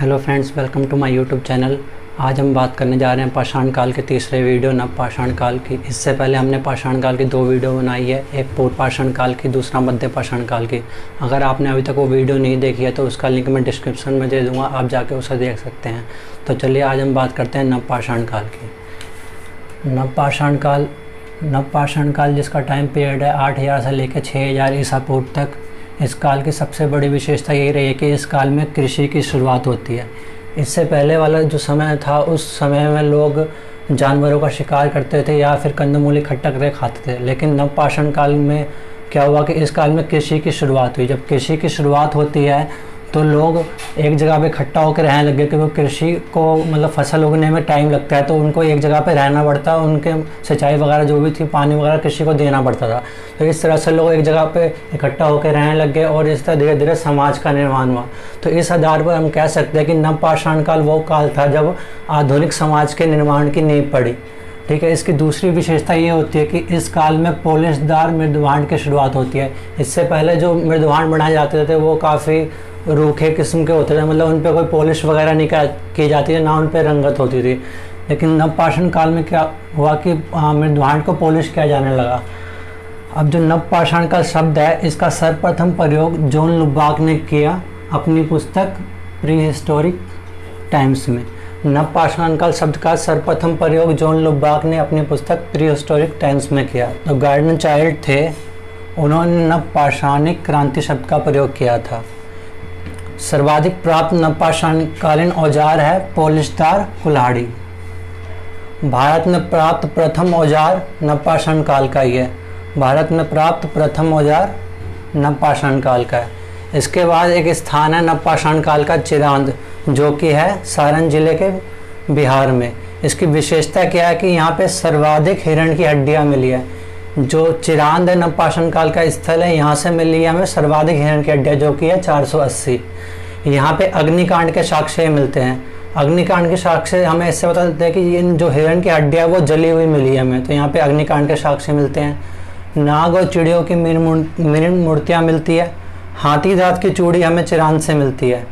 Hello friends, welcome to my YouTube channel. आज हम बात करने जा रहे हैं पाषाण काल के तीसरे वीडियो नव पाषाण काल की। इससे पहले हमने पाषाण काल की 2 वीडियो बनाई है, एक पूर्व पाषाण काल की, दूसरा मध्य पाषाण काल की। अगर आपने अभी तक वो वीडियो नहीं देखी है तो उसका लिंक मैं डिस्क्रिप्शन में दे दूँगा, आप जाके उसे देख सकते हैं। तो चलिए आज हम बात करते हैं नव पाषाण काल की। नव पाषाण काल जिसका टाइम पीरियड है 8000 से लेकर 6000 ईसा पूर्व तक। इस काल की सबसे बड़ी विशेषता यही रही है कि इस काल में कृषि की शुरुआत होती है। इससे पहले वाला जो समय था उस समय में लोग जानवरों का शिकार करते थे या फिर कंदमूल इकट्ठा करके खाते थे। लेकिन नव पाषाण काल में क्या हुआ कि इस काल में कृषि की शुरुआत हुई। जब कृषि की शुरुआत होती है तो लोग एक जगह पे इकट्ठा होकर रहने लगे, क्योंकि कृषि को मतलब फसल उगने में टाइम लगता है, तो उनको एक जगह पे रहना पड़ता है। उनके सिंचाई वगैरह जो भी थी, पानी वगैरह कृषि को देना पड़ता था। तो इस तरह से लोग एक जगह पे इकट्ठा होकर रहने लग गए और इस तरह धीरे धीरे समाज का निर्माण हुआ। तो इस आधार पर हम कह सकते हैं कि नव पाषाण काल वो काल था जब आधुनिक समाज के निर्माण की नींव पड़ी। ठीक है। इसकी दूसरी विशेषता ये होती है कि इस काल में पॉलिशदार मृदभांड की शुरुआत होती है। इससे पहले जो मृदभांड बनाए जाते थे वो काफ़ी रूखे किस्म के होते थे, मतलब उन पर कोई पॉलिश वगैरह नहीं की जाती थी, ना उन पर रंगत होती थी। लेकिन नव पाषाण काल में क्या हुआ कि मृदभांड को पॉलिश किया जाने लगा। अब जो नव पाषाण का शब्द है, इसका सर्वप्रथम प्रयोग जॉन लुबाक ने किया अपनी पुस्तक प्री हिस्टोरिक टाइम्स में। नव पाषाण काल शब्द का सर्वप्रथम प्रयोग जॉन लुबाक ने अपनी पुस्तक प्री हिस्टोरिक टाइम्स में किया। तो गार्डनर चाइल्ड थे, उन्होंने नव पाषाणिक क्रांति शब्द का प्रयोग किया था। सर्वाधिक प्राप्त नवपाषाणकालीन औजार है पॉलिशदार कुल्हाड़ी। भारत में प्राप्त प्रथम औजार नवपाषाण काल का ही है। भारत में प्राप्त प्रथम औजार नवपाषाण काल का है। इसके बाद एक स्थान है नवपाषाण काल का चिरांद, जो कि है सारण जिले के बिहार में। इसकी विशेषता क्या है कि यहाँ पे सर्वाधिक हिरण की हड्डियाँ मिली है। जो चिरांद है नवपाषाण काल का स्थल है, यहाँ से मिली है हमें सर्वाधिक हिरण की हड्डियाँ, जो कि है 480। यहाँ पे अग्निकांड के साक्ष्य मिलते हैं। अग्निकांड के साक्ष्य हमें इससे पता चलता है कि इन जो हिरण की हड्डियाँ वो जली हुई मिली है हमें, तो यहाँ पे अग्निकांड के साक्ष्य मिलते हैं। नाग और चिड़ियों की मृण मूर्तियाँ मिलती है। हाथी दांत की चूड़ी हमें चिरांद से मिलती है।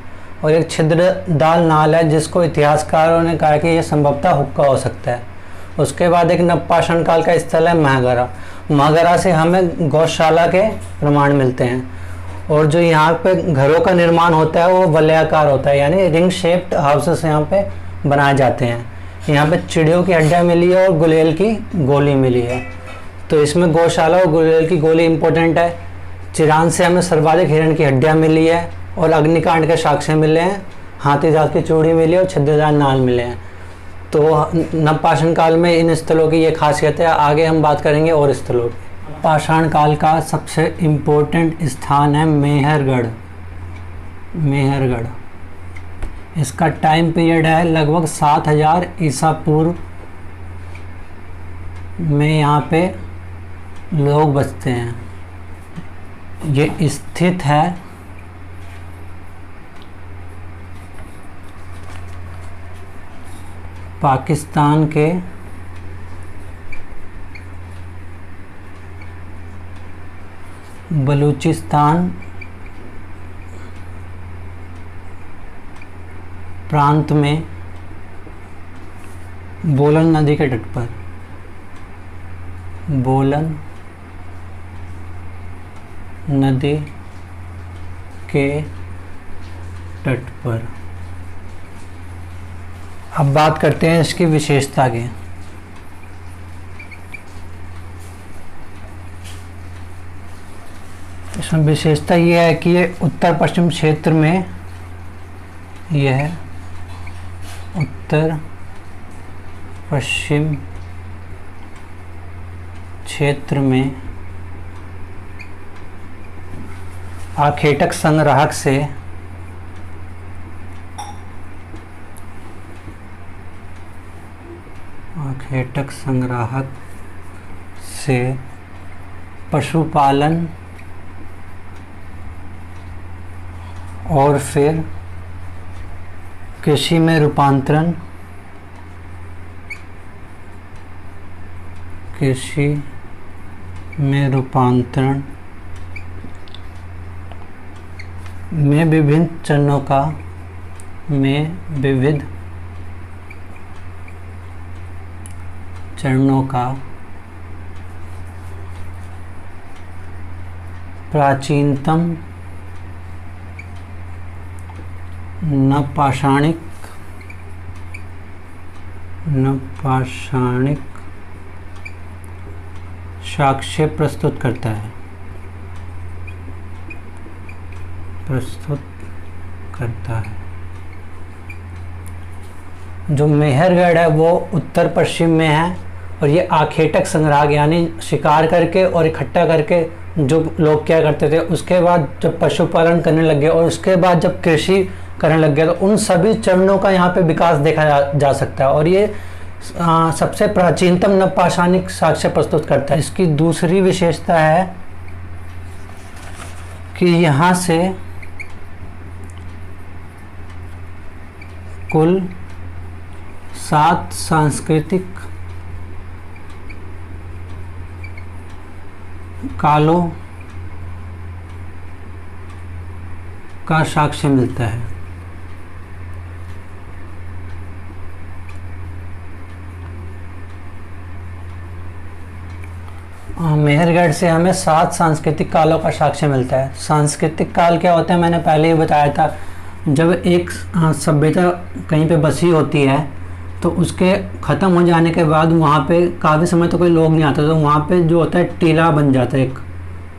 और एक छिद्रदार नाल है जिसको इतिहासकारों ने कहा कि यह संभवतः हुक्का हो सकता है। उसके बाद एक नवपाषाण काल का स्थल है महगरा। महगरा से हमें गौशाला के प्रमाण मिलते हैं। और जो यहाँ पे घरों का निर्माण होता है वो वलयाकार होता है, यानी रिंग शेप्ड हाउसेस यहाँ पे बनाए जाते हैं। यहाँ पे चिड़ियों की हड्डियाँ मिली है और गुलेल की गोली मिली है। तो इसमें गौशाला और गुलेल की गोली इंपॉर्टेंट है। चिरांद से हमें सर्वाधिक हिरण की हड्डियाँ मिली है और अग्निकांड के साक्ष्य मिले हैं। हाथी दांत की चूड़ी मिली है और छिद्रदार नाल मिले हैं। तो नवपाषाण काल में इन स्थलों की ये खासियत है। आगे हम बात करेंगे और स्थलों की। पाषाण काल का सबसे इम्पोर्टेंट स्थान है मेहरगढ़। मेहरगढ़, इसका टाइम पीरियड है लगभग 7000 ईसा पूर्व में। यहाँ पे लोग बसते हैं। ये स्थित है पाकिस्तान के बलूचिस्तान प्रांत में बोलन नदी के तट पर। बोलन नदी के तट पर। अब बात करते हैं इसकी विशेषता की। इसमें विशेषता ये है कि ये उत्तर पश्चिम क्षेत्र में, यह उत्तर पश्चिम क्षेत्र में आखेटक संग्राहक से पशुपालन और फिर कृषि में रूपांतरण में विभिन्न चरणों का में विविध चरणों का प्राचीनतम नवपाषाणिक साक्ष्य प्रस्तुत करता है। जो मेहरगढ़ है वो उत्तर पश्चिम में है और ये आखेटक संग्राहक यानी शिकार करके और इकट्ठा करके जो लोग क्या करते थे, उसके बाद जब पशुपालन करने लगे और उसके बाद जब कृषि करने लग गए तो उन सभी चरणों का यहाँ पे विकास देखा जा सकता है और ये सबसे प्राचीनतम नवपाषाणिक साक्ष्य प्रस्तुत करता है। इसकी दूसरी विशेषता है कि यहाँ से कुल 7 सांस्कृतिक कालों का साक्ष्य मिलता है। मेहरगढ़ से हमें 7 सांस्कृतिक कालों का साक्ष्य मिलता है। सांस्कृतिक काल क्या होता है मैंने पहले ही बताया था। जब एक सभ्यता कहीं पे बसी होती है तो उसके ख़त्म हो जाने के बाद वहाँ पे काफ़ी समय तो कोई लोग नहीं आता, तो वहाँ पे जो होता है टीला बन जाता है, एक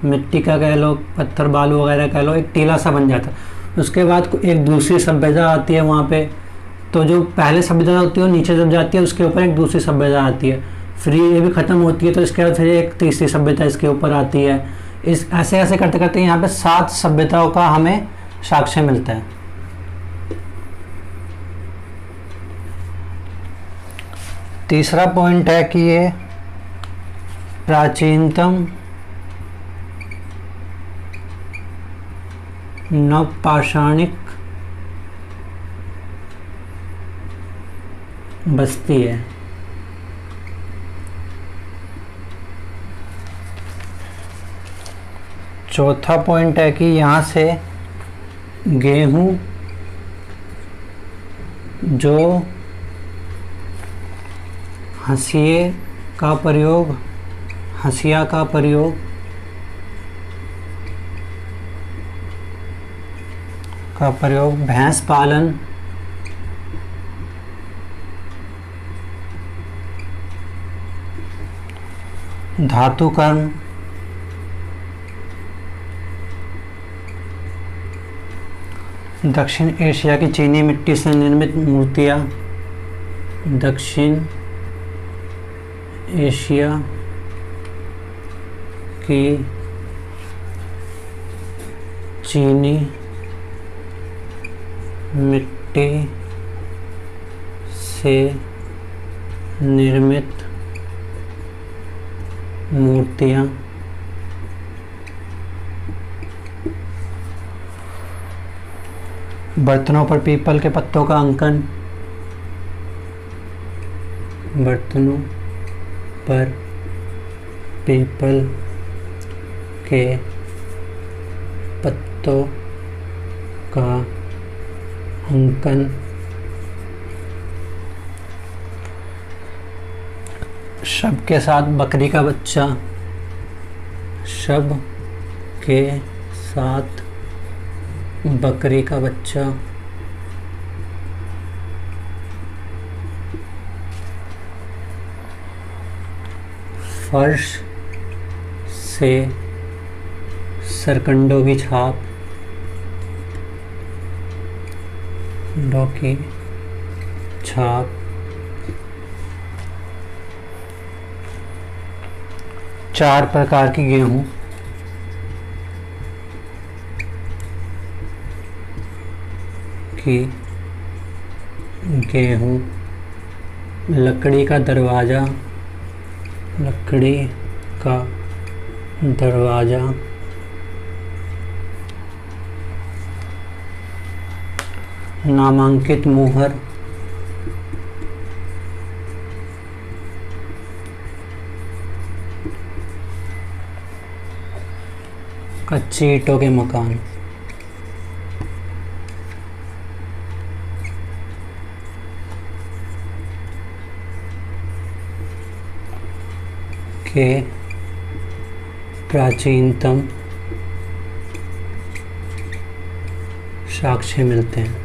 मिट्टी का कह लो, पत्थर बालू वगैरह कह लो, एक टीला सा बन जाता है। उसके बाद एक दूसरी सभ्यता आती है वहाँ पे, तो जो पहले सभ्यता होती है वो नीचे जब जाती है उसके ऊपर एक दूसरी सभ्यता आती है, फिर ये भी ख़त्म होती है तो इसके बाद फिर एक तीसरी सभ्यता इसके ऊपर आती है। इस ऐसे ऐसे करते करते यहाँ पे 7 सभ्यताओं का हमें साक्ष्य मिलता है। तीसरा पॉइंट है कि ये प्राचीनतम नवपाषाणिक बस्ती है। चौथा पॉइंट है कि यहाँ से गेहूं जो हंसिया का प्रयोग भैंस पालन, धातुकर्म, दक्षिण एशिया की चीनी मिट्टी से निर्मित मूर्तियाँ, दक्षिण एशिया की चीनी मिट्टी से निर्मित मूर्तियाँ, बर्तनों पर पीपल के पत्तों का अंकन, बर्तनों पर पीपल के पत्तों का अंकन, शब के साथ बकरी का बच्चा, शब के साथ बकरी का बच्चा, फर्श से सरकंडों की छाप, डों की छाप, 4 प्रकार की गेहूं, लकड़ी का दरवाजा, नामांकित मुहर, कच्ची ईंटों के मकान। के प्राचीनतम साक्ष्य मिलते हैं।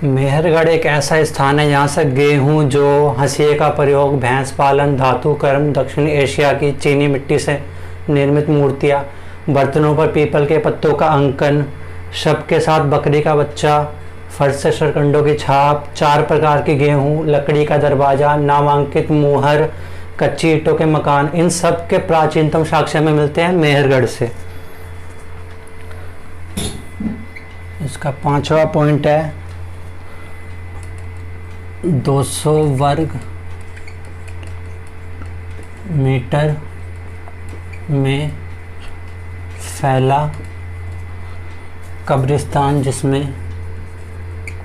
मेहरगढ़ एक ऐसा स्थान है जहाँ से गेहूँ, जौ, हंसिए का प्रयोग, भैंस पालन, धातु कर्म, दक्षिणी एशिया की चीनी मिट्टी से निर्मित मूर्तियाँ, बर्तनों पर पीपल के पत्तों का अंकन, शब के साथ बकरी का बच्चा, फर्श से सरकंडों की छाप, 4 प्रकार की गेहूँ, लकड़ी का दरवाज़ा, नामांकित मुहर, कच्ची ईंटों के मकान, इन सब के प्राचीनतम साक्ष्य में मिलते हैं मेहरगढ़ से। इसका 5वां पॉइंट है 200 वर्ग मीटर में फैला कब्रिस्तान जिसमें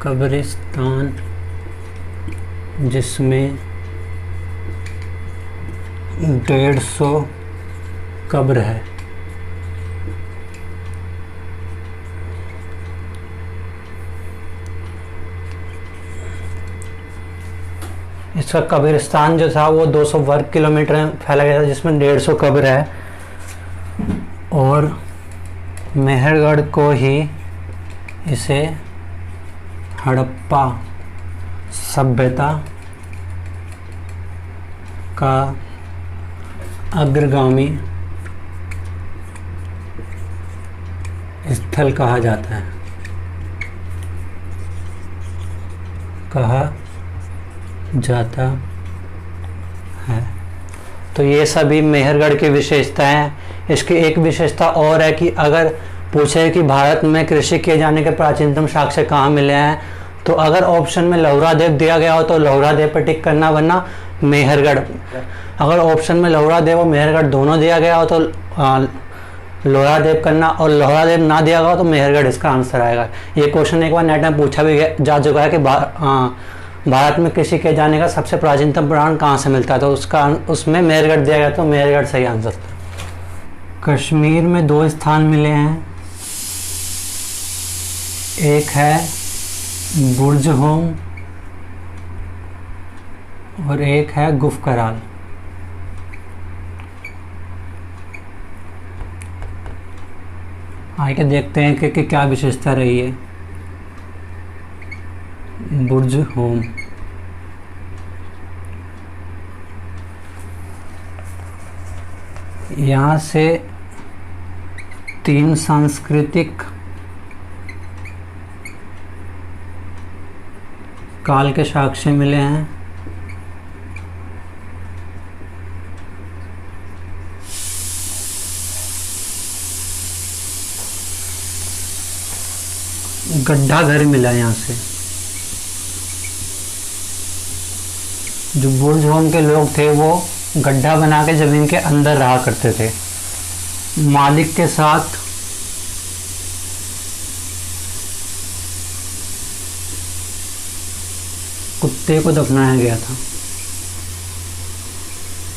150 कब्र है। इसका कब्रिस्तान जो था वो 200 वर्ग किलोमीटर में फैला गया था, जिसमें 150 कब्र है। और मेहरगढ़ को ही इसे हड़प्पा सभ्यता का अग्रगामी स्थल कहा जाता है, तो ये सभी मेहरगढ़ की विशेषताएं हैं। इसकी एक विशेषता और है कि अगर पूछे कि भारत में कृषि किए जाने के प्राचीनतम साक्ष्य कहाँ मिले हैं, तो अगर ऑप्शन में लौहरादेव दिया गया हो तो लौहरादेव पर टिक करना, वरना मेहरगढ़। अगर ऑप्शन में लौहरादेव और मेहरगढ़ दोनों दिया गया हो तो लौहरादेव करना, और लौहरादेव ना दिया गया हो तो मेहरगढ़ इसका आंसर आएगा। ये क्वेश्चन एक बार नेट में पूछा भी जा चुका है कि भारत में कृषि किए जाने का सबसे प्राचीनतम पुराण कहाँ से मिलता है, तो उसमें मेहरगढ़ दिया गया, तो मेहरगढ़ सही आंसर था। कश्मीर में 2 स्थान मिले हैं, एक है बुर्ज होम और एक है गुफ कराल। आगे देखते हैं कि क्या विशेषता रही है। बुर्ज होम, यहाँ से 3 सांस्कृतिक काल के साक्ष्य मिले हैं। गड्ढा घर मिला यहाँ से। जो बुर्ज होम के लोग थे वो गड्ढा बना के ज़मीन के अंदर रहा करते थे। मालिक के साथ कुत्ते को दफनाया गया था।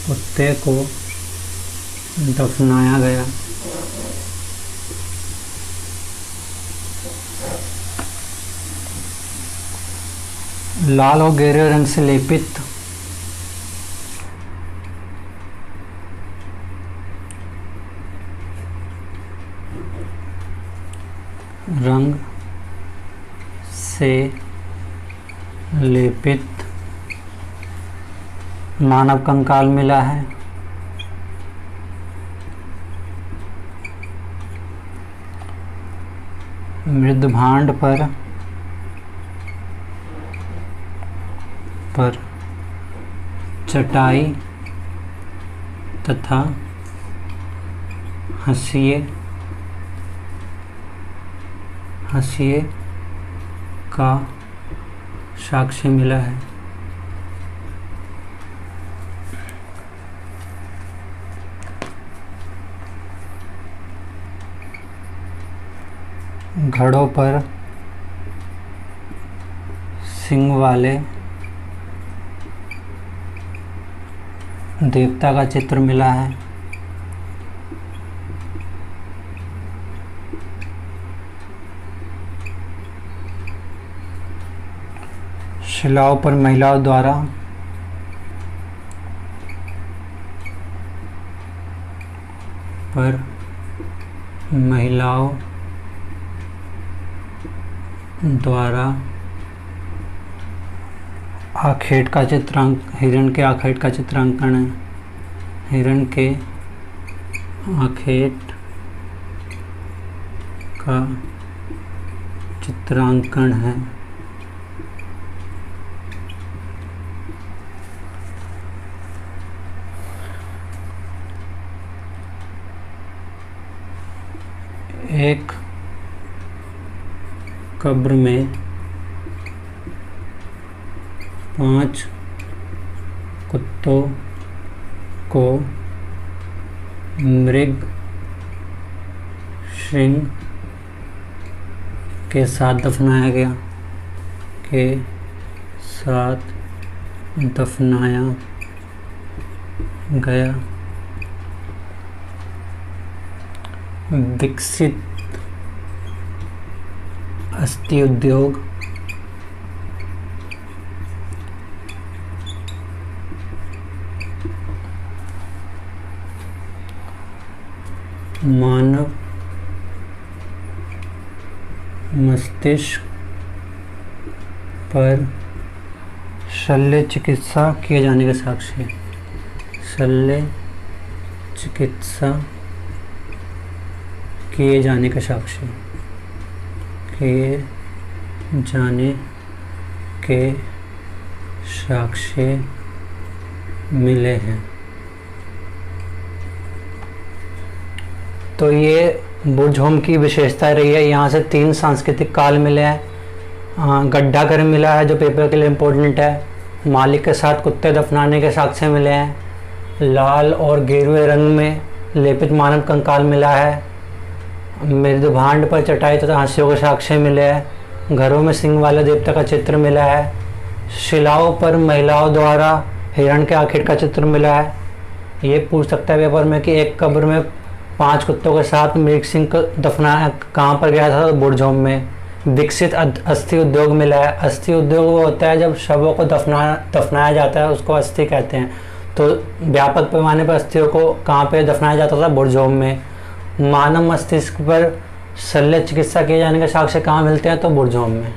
कुत्ते को दफनाया गया। लाल और गहरे रंग से लेपित रंग से लेपित मानव कंकाल मिला है। मृदभांड पर चटाई तथा हंसिए का साक्ष्य मिला है। घड़ों पर सिंग वाले देवता का चित्र मिला है। शिलाओं पर महिलाओं द्वारा आखेट का हिरण के आखेट का चित्रांकन है। हिरण के आखेट का चित्रांकन है। एक कब्र में 5 कुत्तों को मृग श्रृंग के साथ दफनाया गया। विकसित अस्थि उद्योग मानव मस्तिष्क पर शल्य चिकित्सा किए जाने के साक्ष्य। शल्य चिकित्सा किए जाने के साक्ष्य मिले हैं। तो ये बुरझोम की विशेषता रही है। यहाँ से 3 सांस्कृतिक काल मिले हैं। गड्ढा घर मिला है जो पेपर के लिए इम्पोर्टेंट है। मालिक के साथ कुत्ते दफनाने के साक्ष्य मिले हैं। लाल और गेरुए रंग में लेपित मानव कंकाल मिला है। मृदभांड पर चटाई तथा हास्यों के साक्ष्य मिले हैं। घरों में सिंह वाले देवता का चित्र मिला है। शिलाओं पर महिलाओं द्वारा हिरण के आखेट का चित्र मिला है। ये पूछ सकता है पेपर में कि एक कब्र में 5 कुत्तों के साथ मृग सिंह को दफनाया कहाँ पर गया था? तो बुरझोम में। विकसित अस्थि उद्योग मिला है। अस्थि उद्योग वो होता है जब शवों को दफनाया जाता है, उसको अस्थि कहते हैं। तो व्यापक पैमाने पर अस्थियों को कहाँ पे दफनाया जाता था? बुरझोम में। मानव मस्तिष्क पर शल्य चिकित्सा किए जाने के साक्ष्य कहाँ मिलते हैं? तो बुरझोम में।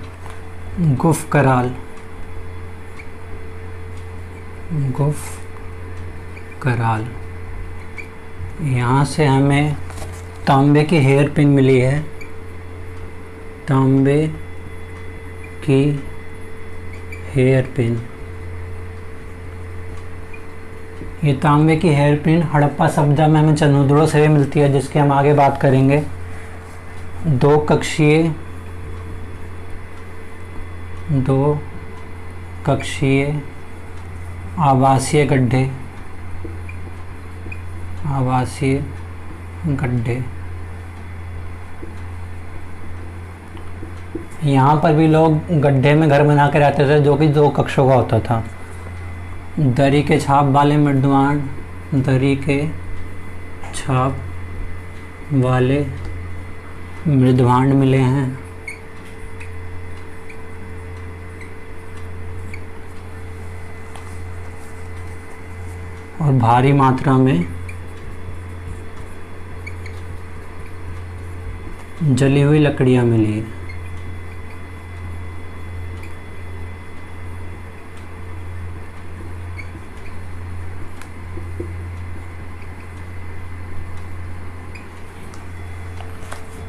गुफ कराल यहाँ से हमें तांबे की हेयर पिन मिली है। तांबे की हेयर पिन। ये तांबे की हेयर पिन हड़प्पा सभ्यता में हमें चनूदड़ों से भी मिलती है, जिसकी हम आगे बात करेंगे। 2 कक्षीय आवासीय गड्ढे। यहाँ पर भी लोग गड्ढे में घर बना के रहते थे, जो कि 2 कक्षों का होता था। दरी के छाप वाले मृदभांड मिले हैं। और भारी मात्रा में जली हुई लकड़ियाँ मिली है।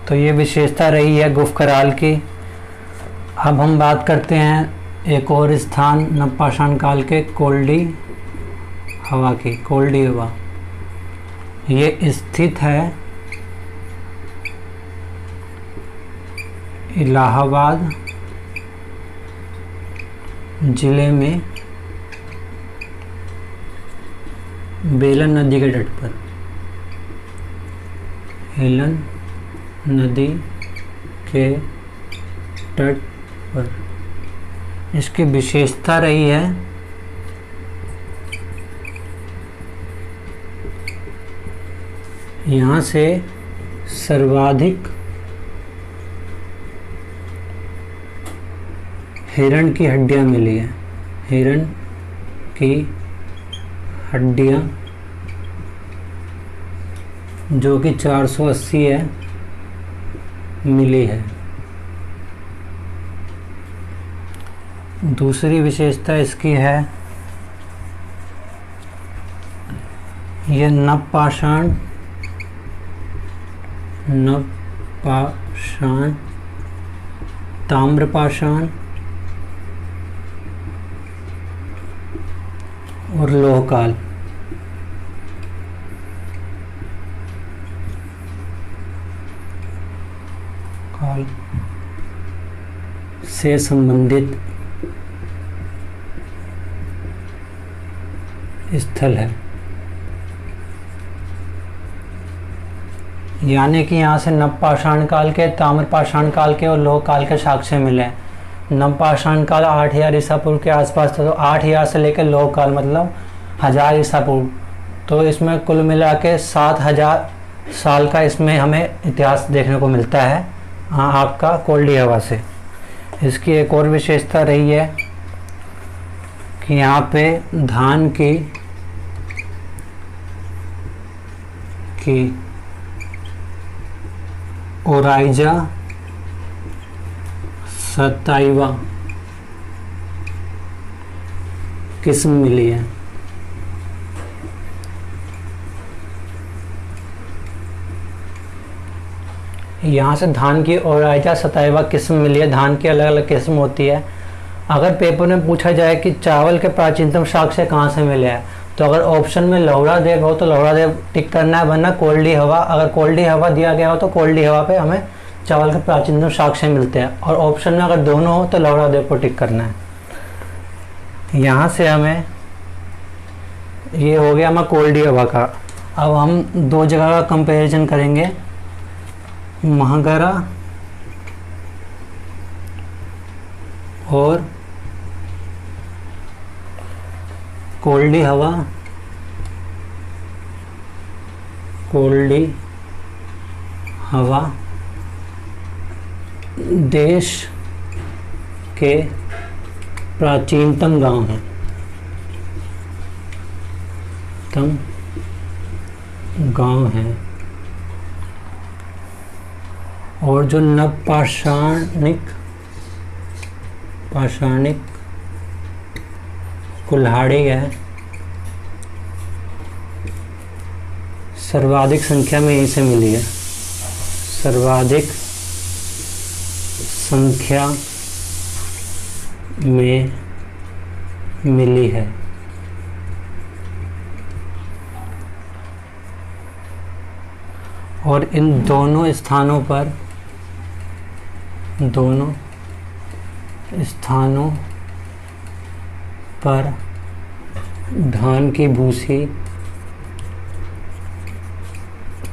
तो ये विशेषता रही है गुफ कराल की। अब हम बात करते हैं एक और स्थान नवपाषाण काल के कोल्डी हवा की। कोल्डी हवा ये स्थित है इलाहाबाद जिले में बेलन नदी के तट पर। हेलन नदी के तट पर इसकी विशेषता रही है यहाँ से सर्वाधिक हिरण की हड्डियाँ मिली है, हिरण की हड्डियाँ जो कि 480 है, मिली है। दूसरी विशेषता इसकी है, यह नवपाषाण ताम्रपाषाण और लोहकाल से संबंधित स्थल है। यानी कि यहाँ से नवपाषाण काल के, ताम्रपाषाण काल के और लोह काल के साक्ष्य मिले। नवपाषाण काल 8000 ईसा पूर्व के आसपास था, तो 8000 से लेकर लोह काल मतलब 1000 ईसा पूर्व, तो इसमें कुल मिला के 7000 साल का इसमें हमें इतिहास देखने को मिलता है। हाँ, आपका कोल्डी हवा से। इसकी एक और विशेषता रही है कि यहाँ पे धान की ओराइजा सताइवा किस्म मिली है। यहाँ से धान की ओराइजा सताइवा किस्म मिली है। धान की अलग अलग किस्म होती है। अगर पेपर में पूछा जाए कि चावल के प्राचीनतम साक्ष्य कहाँ से मिले हैं, तो अगर ऑप्शन में लौड़ा देव हो तो लौड़ा देव टिक करना है, वरना कोल्डी हवा। अगर कोल्डी हवा दिया गया हो तो कोल्डी हवा पे हमें चावल के प्राचीनतम साक्ष्य मिलते हैं, और ऑप्शन में अगर दोनों हो तो लौड़ा देव को टिक करना है। यहाँ से हमें ये हो गया हमारा कोल्डी हवा का। अब हम दो जगह का कंपैरिजन करेंगे, महागरा और कोल्डी हवा। कोल्डी हवा देश के प्राचीनतम गांव हैं, गांव हैं। और जो पाषाणिक कुल्हाड़ी है, सर्वाधिक संख्या में यहीं से मिली है, सर्वाधिक संख्या में मिली है। और इन दोनों स्थानों पर धान की भूसी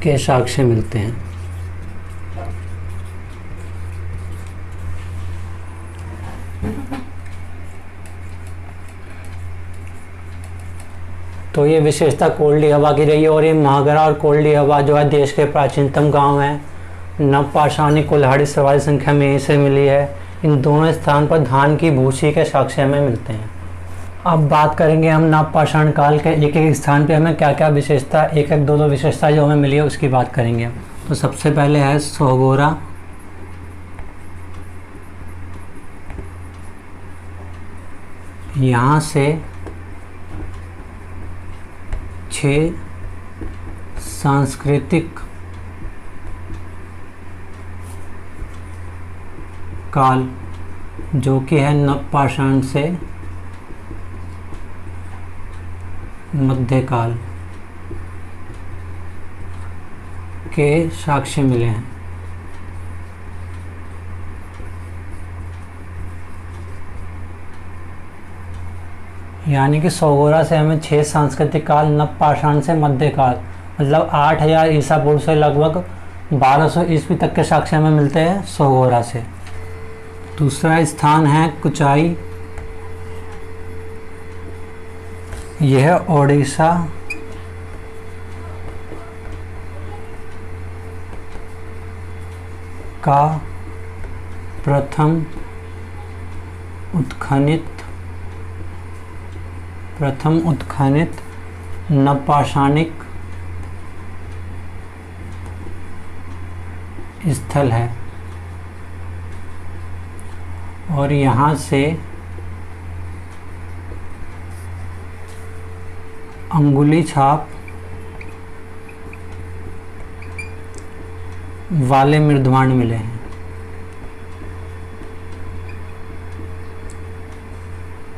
के साक्ष्य मिलते हैं। तो ये विशेषता कोल्डी हवा की रही है। और ये महागरा और कोल्डी हवा जो है देश के प्राचीनतम गांव हैं। नवपाषाणी कुल्हाड़ी सर्वाधिक संख्या में यहीं से मिली है। इन दोनों स्थान पर धान की भूसी के साक्ष्य में मिलते हैं। अब बात करेंगे हम नवपाषाण काल के एक एक स्थान पे हमें क्या क्या विशेषता, एक एक दो विशेषता जो हमें मिली है उसकी बात करेंगे। तो सबसे पहले है सोगोरा। यहाँ से 6 सांस्कृतिक काल जो कि है नवपाषाण से मध्यकाल के साक्ष्य मिले हैं। यानी कि सोगोरा से हमें 6 सांस्कृतिक काल, नवपाषाण से मध्यकाल मतलब 8000 ईसा पूर्व से लगभग 1200 ईस्वी तक के साक्ष्य हमें मिलते हैं सोगोरा से। दूसरा स्थान है कुचाई। यह ओडिशा का प्रथम प्रथम उत्खनित नवपाषाणिक स्थल है और यहाँ से अंगुली छाप वाले मृदभांड मिले हैं।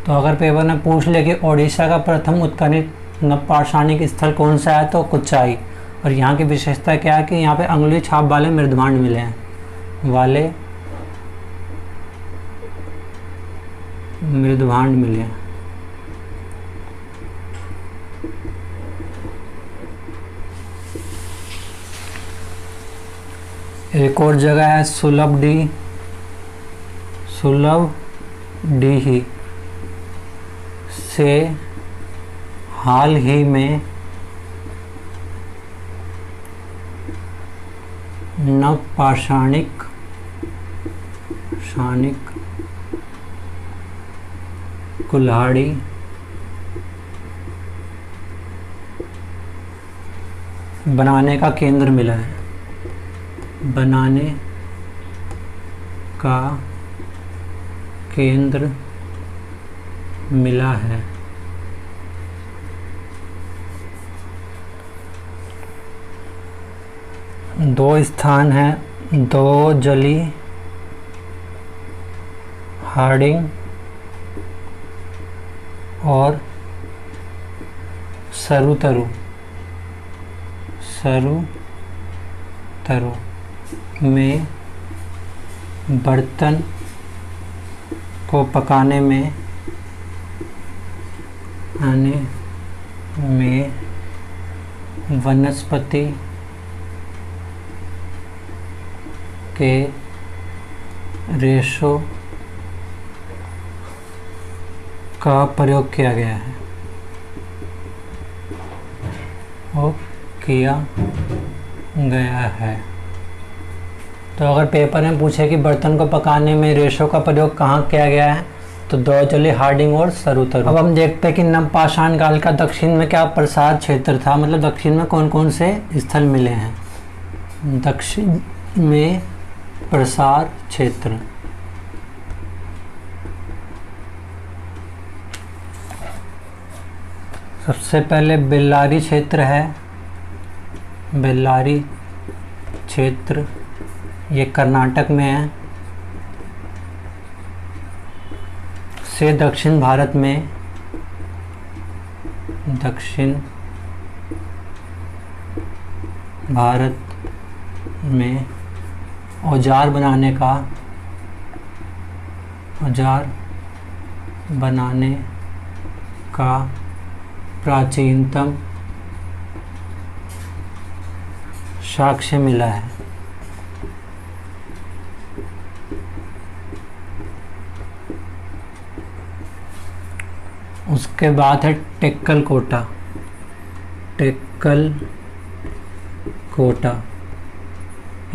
तो अगर पेपर में पूछ ले कि ओडिशा का प्रथम उत्खनित नवपाषाणिक स्थल कौन सा है तो कुचाई, और यहाँ की विशेषता क्या है कि यहाँ पे अंगुली छाप वाले मृदभांड मिले हैं, वाले मृदभांड मिले हैं। एक और जगह है सुलभडीही से हाल ही में नवपाषाणिक कुल्हाड़ी बनाने का केंद्र मिला है। बनाने का केंद्र मिला है। दो स्थान हैं, दो जली हार्डिंग और सरुतरु में बर्तन को पकाने में वनस्पति के रेशों का प्रयोग किया गया है तो अगर पेपर में पूछे कि बर्तन को पकाने में रेशों का प्रयोग कहाँ किया गया है तो दो जली हार्डिंग और सरुतरु। अब हम देखते हैं कि नवपाषाण काल का दक्षिण में क्या प्रसार क्षेत्र था, मतलब दक्षिण में कौन कौन से स्थल मिले हैं। दक्षिण में प्रसार क्षेत्र सबसे पहले बेल्लारी क्षेत्र है। बेल्लारी क्षेत्र ये कर्नाटक में है। से दक्षिण भारत में औजार बनाने का प्राचीनतम साक्ष्य मिला है। उसके बाद है टेक्कल कोटा।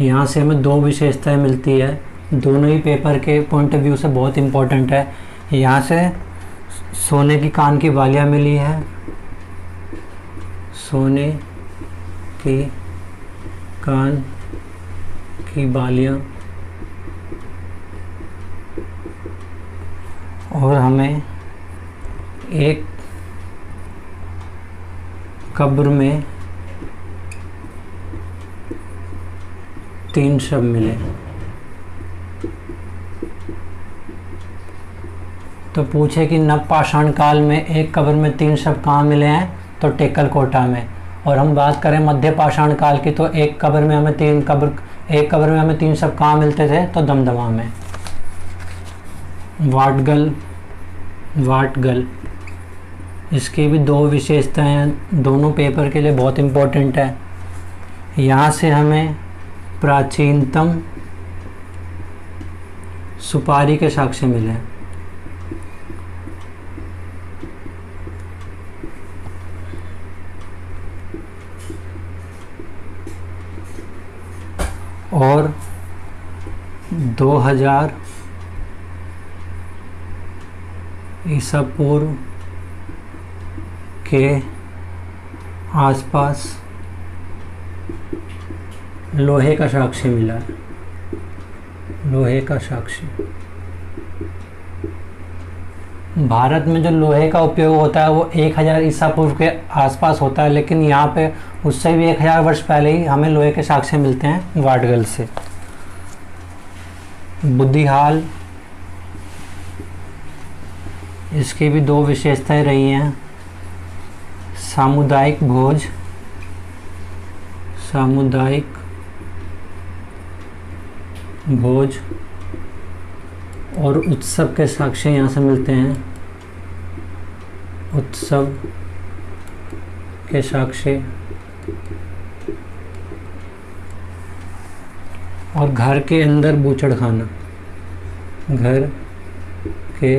यहाँ से हमें दो विशेषताएं मिलती है, दोनों ही पेपर के पॉइंट ऑफ व्यू से बहुत इम्पोर्टेंट है। यहाँ से सोने की कान की बालियाँ मिली है, सोने की कान की बालियाँ, और हमें एक कब्र में 3 शव मिले। तो पूछे कि नवपाषाण काल में एक कब्र में 3 शव कहाँ मिले हैं, तो टेक्कल कोटा में। और हम बात करें मध्य पाषाण काल की, तो एक कब्र में हमें 3 शव कहाँ मिलते थे, तो दमदमा में। वाटगल इसकी भी दो विशेषताएं हैं, दोनों पेपर के लिए बहुत इम्पोर्टेंट है। यहाँ से हमें प्राचीनतम सुपारी के साक्ष्य मिले। और ईसा पूर्व के आसपास लोहे का साक्ष्य मिला है। लोहे का साक्ष्य, भारत में जो लोहे का उपयोग होता है वो 1000 ईसा पूर्व के आसपास होता है, लेकिन यहाँ पे उससे भी 1000 वर्ष पहले ही हमें लोहे के साक्ष्य मिलते हैं वाटगल से। बुद्धिहाल, इसकी भी 2 विशेषताएं रही हैं। सामुदायिक भोज, सामुदायिक भोज और उत्सव के साक्ष्य यहाँ से मिलते हैं। उत्सव के साक्ष्य और घर के अंदर बूचड़ खाना, घर के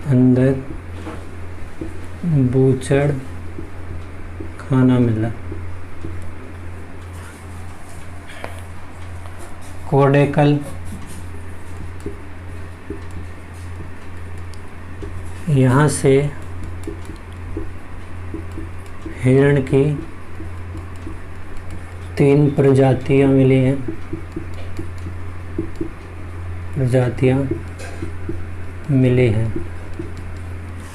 अंदर बूचड़ खाना मिला। कोडेकल, यहाँ से हिरण की 3 प्रजातियाँ मिली हैं। प्रजातियाँ मिली हैं।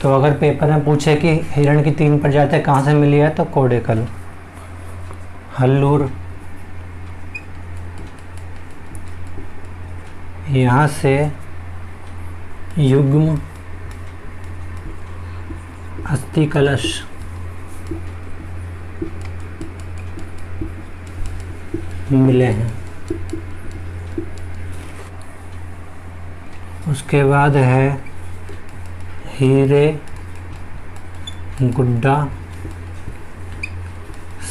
तो अगर पेपर में पूछे कि हिरण की 3 प्रजातियाँ कहाँ से मिली है तो कोडेकल। हल्लूर, यहाँ से युग्म अस्थि कलश मिले हैं। उसके बाद है हीरे गुड्डा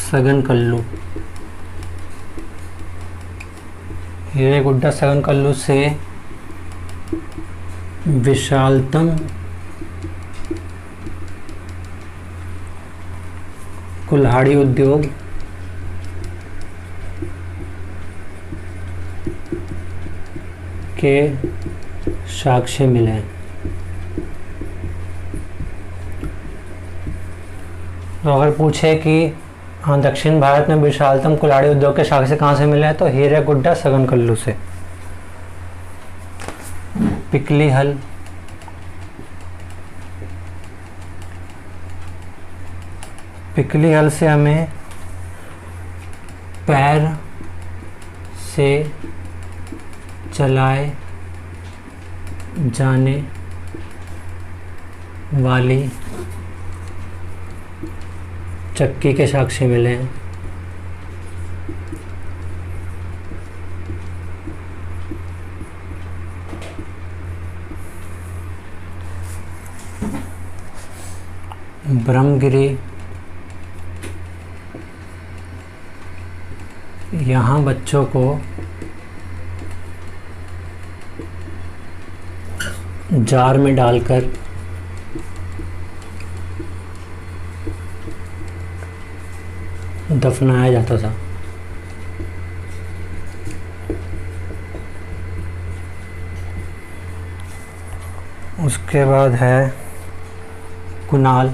सगन कल्लू। हीरे गुड्डा सगन कल्लू से विशालतम कुल्हाड़ी उद्योग के साक्ष्य मिले हैं। तो अगर पूछे कि दक्षिण भारत में विशालतम कुल्हाड़ी उद्योग के साक्ष्य कहाँ से मिले हैं तो हीरे गुड्डा सगन कल्लू से। पिकली हल, पिकली हल से हमें पैर से चलाए जाने वाली चक्की के साक्ष्य मिले हैं। ब्रह्मगिरी, यहाँ बच्चों को जार में डालकर दफनाया जाता था। उसके बाद है कुनाल,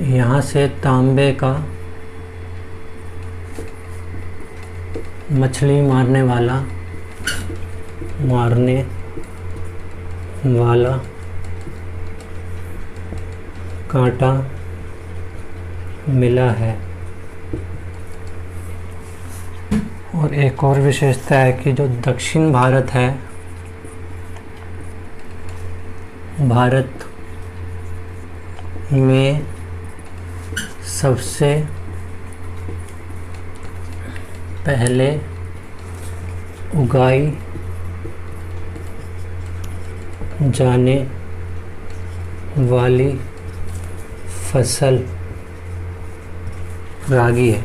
यहाँ से तांबे का मछली मारने वाला कांटा मिला है। और एक और विशेषता है कि जो दक्षिण भारत है, भारत में सबसे पहले उगाई जाने वाली फसल रागी है।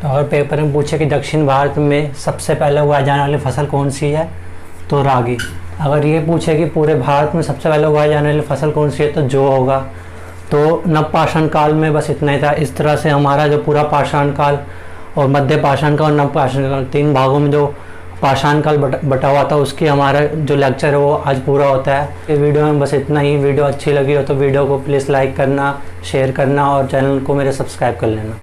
तो अगर पेपर में पूछे कि दक्षिण भारत में सबसे पहले उगाई जाने वाली फसल कौन सी है तो रागी। अगर ये पूछे कि पूरे भारत में सबसे पहले उगाई जाने वाली फसल कौन सी है तो जौ होगा। तो नव पाषाण काल में बस इतना ही था। इस तरह से हमारा जो पूरा पाषाण काल और मध्य पाषाण काल और नव पाषाण काल, 3 भागों में जो पाषाण काल बटा हुआ था, उसकी हमारा जो लेक्चर है वो आज पूरा होता है। इस वीडियो में बस इतना ही। वीडियो अच्छी लगी हो तो वीडियो को प्लीज़ लाइक करना, शेयर करना और चैनल को मेरे सब्सक्राइब कर लेना।